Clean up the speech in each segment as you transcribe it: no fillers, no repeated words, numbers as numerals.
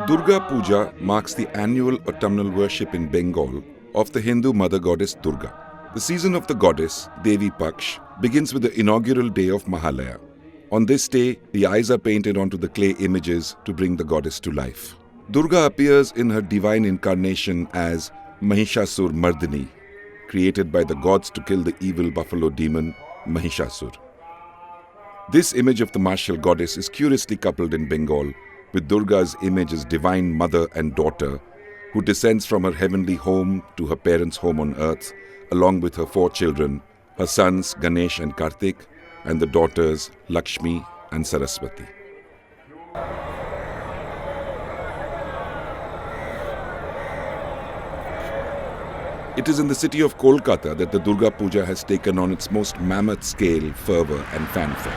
Durga Puja marks the annual autumnal worship in Bengal of the Hindu mother goddess Durga. The season of the goddess, Devi Paksh, begins with the inaugural day of Mahalaya. On this day, the eyes are painted onto the clay images to bring the goddess to life. Durga appears in her divine incarnation as Mahishasur Mardini, created by the gods to kill the evil buffalo demon Mahishasur. This image of the martial goddess is curiously coupled in Bengal with Durga's image as divine mother and daughter, who descends from her heavenly home to her parents' home on earth, along with her 4 children, her sons Ganesh and Kartik, and the daughters Lakshmi and Saraswati. It is in the city of Kolkata that the Durga Puja has taken on its most mammoth scale, fervour and fanfare.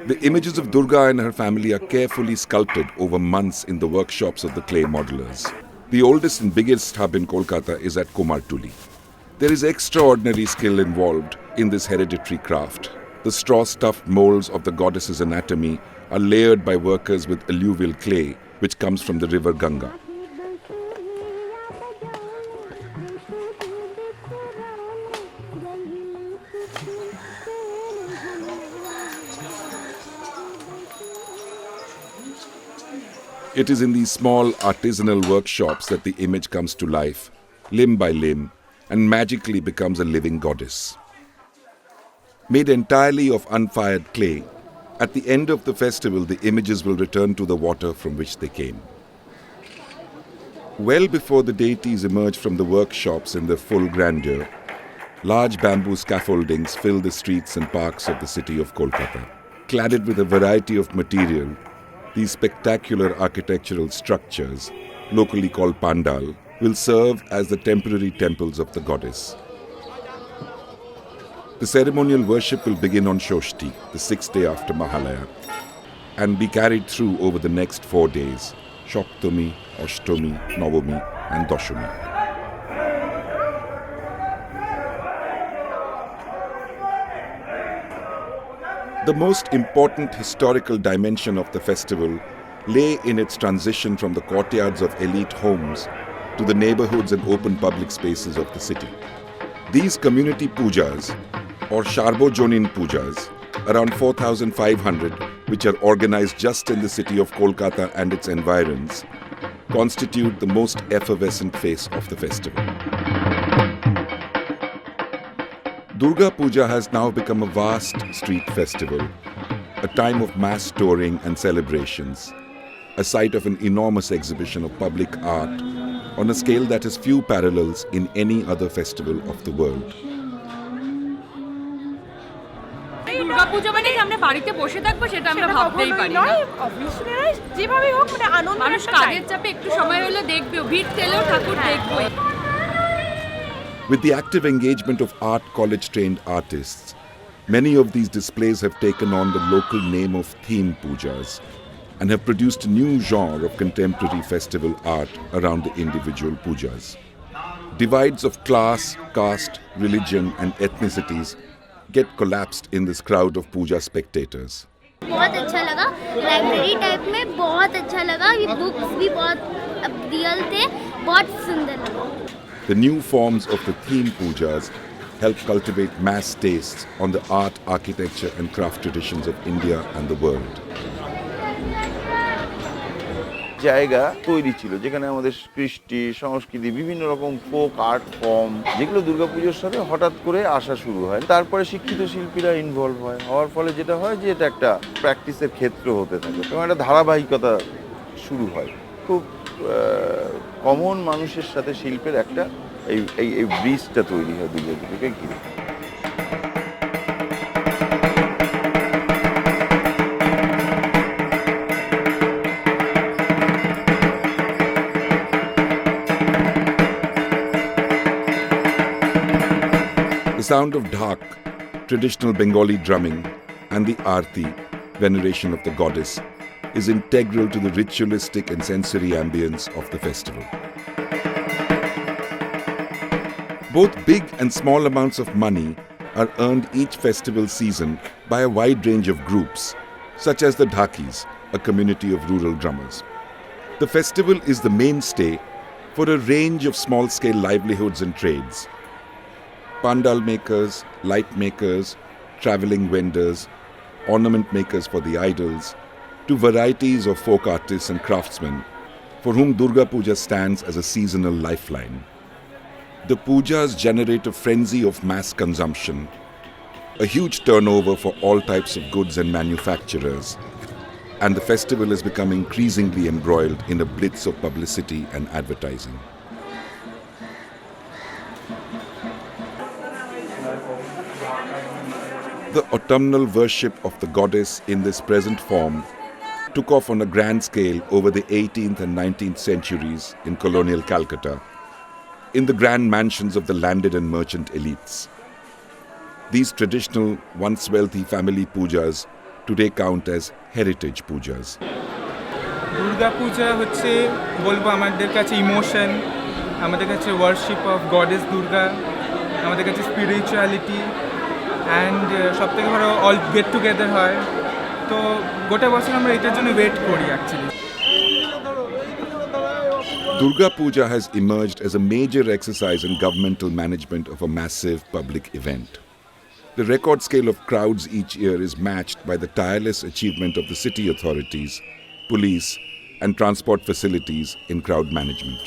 The images of Durga and her family are carefully sculpted over months in the workshops of the clay modelers. The oldest and biggest hub in Kolkata is at Kumartuli. There is extraordinary skill involved in this hereditary craft. The straw-stuffed molds of the goddess's anatomy are layered by workers with alluvial clay, which comes from the river Ganga. It is in these small artisanal workshops that the image comes to life, limb by limb, and magically becomes a living goddess. Made entirely of unfired clay, at the end of the festival the images will return to the water from which they came. Well before the deities emerge from the workshops in their full grandeur, large bamboo scaffoldings fill the streets and parks of the city of Kolkata. Cladded with a variety of material, these spectacular architectural structures, locally called pandal, will serve as the temporary temples of the goddess. The ceremonial worship will begin on Shoshti, the 6th day after Mahalaya, and be carried through over the next 4 days, Shoptami, Ashtami, Navami and Dashami. The most important historical dimension of the festival lay in its transition from the courtyards of elite homes to the neighborhoods and open public spaces of the city. These community pujas, or Sarbojonin pujas, around 4,500, which are organized just in the city of Kolkata and its environs, constitute the most effervescent phase of the festival. Durga Puja has now become a vast street festival, a time of mass touring and celebrations, a site of an enormous exhibition of public art on a scale that has few parallels in any other festival of the world. Durga পূজা মানে আমরা বাড়িতে বসে থাকবো সেটা আমরা ভাবতেই পারি না। যেভাবেই হোক মানে আনন্দ, মানুষ কাজের চাপে একটু সময় হলো দেখবে, ভিড় ঠেলেও ঠাকুর দেখবে। With the active engagement of art college-trained artists, many of these displays have taken on the local name of theme pujas and have produced a new genre of contemporary festival art around the individual pujas. Divides of class, caste, religion and ethnicities get collapsed in this crowd of puja spectators. बहुत अच्छा लगा, library type में बहुत अच्छा लगा, ये books भी बहुत रियल थे, बहुत सुंदर लगा. The new forms of the theme pujas help cultivate mass tastes on the art, architecture and craft traditions of India and the world. জায়গা তৈরি ছিল যেখানে আমাদের কৃষ্টি সংস্কৃতি বিভিন্ন রকম ফোক আর্ট ফর্ম যেগুলো দুর্গাপুজোর সাথে হঠাৎ করে আসা শুরু হয়, তারপরে শিক্ষিত শিল্পীরা ইনভলভ হওয়ার ফলে যেটা হয় যে এটা একটা প্র্যাকটিসের ক্ষেত্র হতে থাকে এবং একটা ধারাবাহিকতা শুরু হয়। খুব কমন মানুষের সাথে শিল্পের একটা এই ব্রিজটা তৈরি হয় দুর্গাপুজোকে ঘিরে। The sound of dhak, traditional Bengali drumming, and the arti, veneration of the goddess, is integral to the ritualistic and sensory ambience of the festival. Both big and small amounts of money are earned each festival season by a wide range of groups, such as the Dhakis, a community of rural drummers. The festival is the mainstay for a range of small-scale livelihoods and trades. Pandal makers, light makers, travelling vendors, ornament makers for the idols, to varieties of folk artists and craftsmen for whom Durga Puja stands as a seasonal lifeline. The pujas generate a frenzy of mass consumption, a huge turnover for all types of goods and manufacturers, and the festival has become increasingly embroiled in a blitz of publicity and advertising. The autumnal worship of the goddess in this present form took off on a grand scale over the 18th and 19th centuries in colonial Calcutta, in the grand mansions of the landed and merchant elites. These traditional, once wealthy family pujas today count as heritage pujas. Durga Puja হচ্ছে বলবো আমাদের কাছে emotion, আমাদের কাছে worship of goddess Durga, আমাদের কাছে spirituality and সবথেকে বড় অল গেট টুগেদার হয়। তো গোটা বছর আমরা এটার জন্য ওয়েট করি actually. Durga Puja has emerged as a major exercise in governmental management of a massive public event. The record scale of crowds each year is matched by the tireless achievement of the city authorities, police, and transport facilities in crowd management.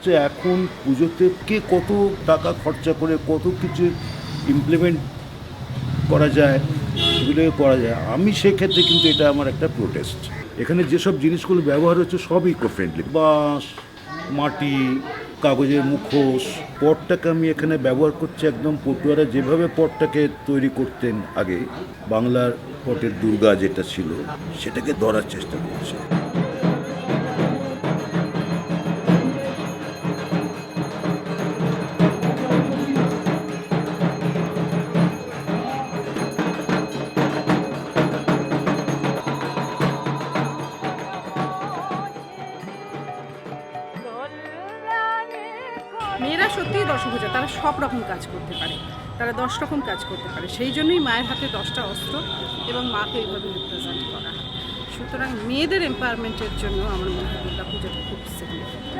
যে এখন পুজোতে কে কত টাকা খরচা করে কত কিছু implement করা যায়, এগুলো করা যায়। আমি সেক্ষেত্রে কিন্তু এটা আমার একটা প্রোটেস্ট। এখানে যেসব জিনিসগুলো ব্যবহার হচ্ছে সব ইকো ফ্রেন্ডলি, বাঁশ, মাটি, কাগজের মুখোশ। পটটাকে আমি এখানে ব্যবহার করছি একদম পটুয়ারা যেভাবে পটটাকে তৈরি করতেন আগে, বাংলার পটের দুর্গা যেটা ছিল সেটাকে ধরার চেষ্টা করছে। মেয়েরা সত্যিই দশভুজা, তারা সব রকম কাজ করতে পারে, তারা 10 রকম কাজ করতে পারে। সেই জন্যই মায়ের হাতে 10টা অস্ত্র এবং মাকে এইভাবে রিপ্রেজেন্ট করা হয়। সুতরাং মেয়েদের এম্পাওয়ারমেন্টের জন্য আমার মনে হয় দুর্গা পুজোটা খুব সিগনিফিকেন্ট।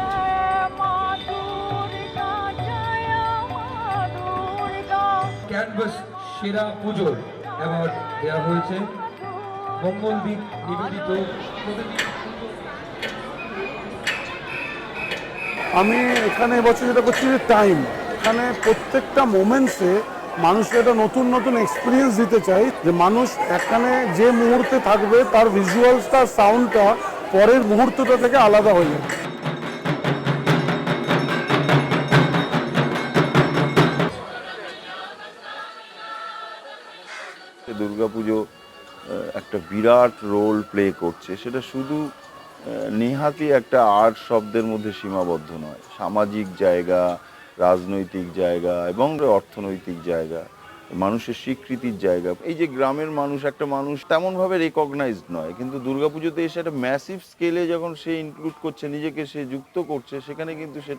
ক্যানভাস সেরা পুজোর অ্যাওয়ার্ড দেওয়া হয়েছে মঙ্গলদ্বীপ নিবেদিত। আমি এখানে এবছর যেটা করছি যে টাইম, এখানে প্রত্যেকটা মোমেন্টসে মানুষকে একটা নতুন নতুন এক্সপিরিয়েন্স দিতে চাই, যে মানুষ এখানে যে মুহূর্তে থাকবে তার ভিজুয়ালসটা, সাউন্ডটা পরের মুহূর্তটা থেকে আলাদা হয়ে যাবে। দুর্গাপুজো একটা বিরাট রোল প্লে করছে, সেটা শুধু নেহাতি একটা আর্ট শব্দের মধ্যে সীমাবদ্ধ নয়। সামাজিক জায়গা, রাজনৈতিক জায়গা এবং অর্থনৈতিক জায়গা, মানুষের স্বীকৃতির জায়গা। এই যে গ্রামের মানুষ, একটা মানুষ তেমনভাবে রেকগনাইজড নয়, কিন্তু দুর্গাপুজোতে এসে একটা ম্যাসিভ স্কেলে যখন সে ইনক্লুড করছে, নিজেকে সে যুক্ত করছে, সেখানে কিন্তু সে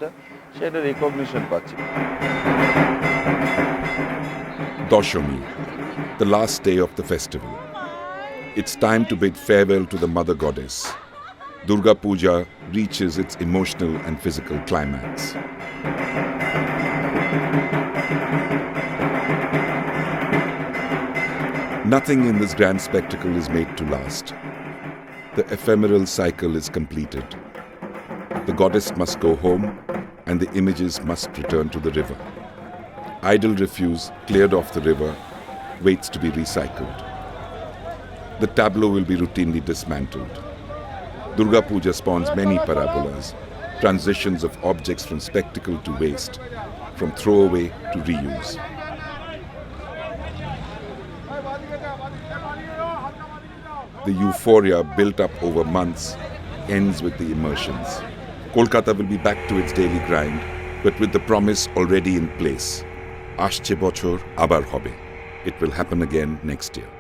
একটা রেকগনিশন পাচ্ছে। Dashami, the last day of the festival. It's time to bid farewell to the mother goddess. Durga Puja reaches its emotional and physical climax. Nothing in this grand spectacle is made to last. The ephemeral cycle is completed. The goddess must go home and the images must return to the river. Idol refuse cleared off the river waits to be recycled. The tableau will be routinely dismantled. Durga Puja spawns many parabolas, transitions of objects from spectacle to waste, from throwaway to reuse. The euphoria built up over months ends with the immersions. Kolkata will be back to its daily grind, but with the promise already in place. Ashche bochor abar hobe. It will happen again next year.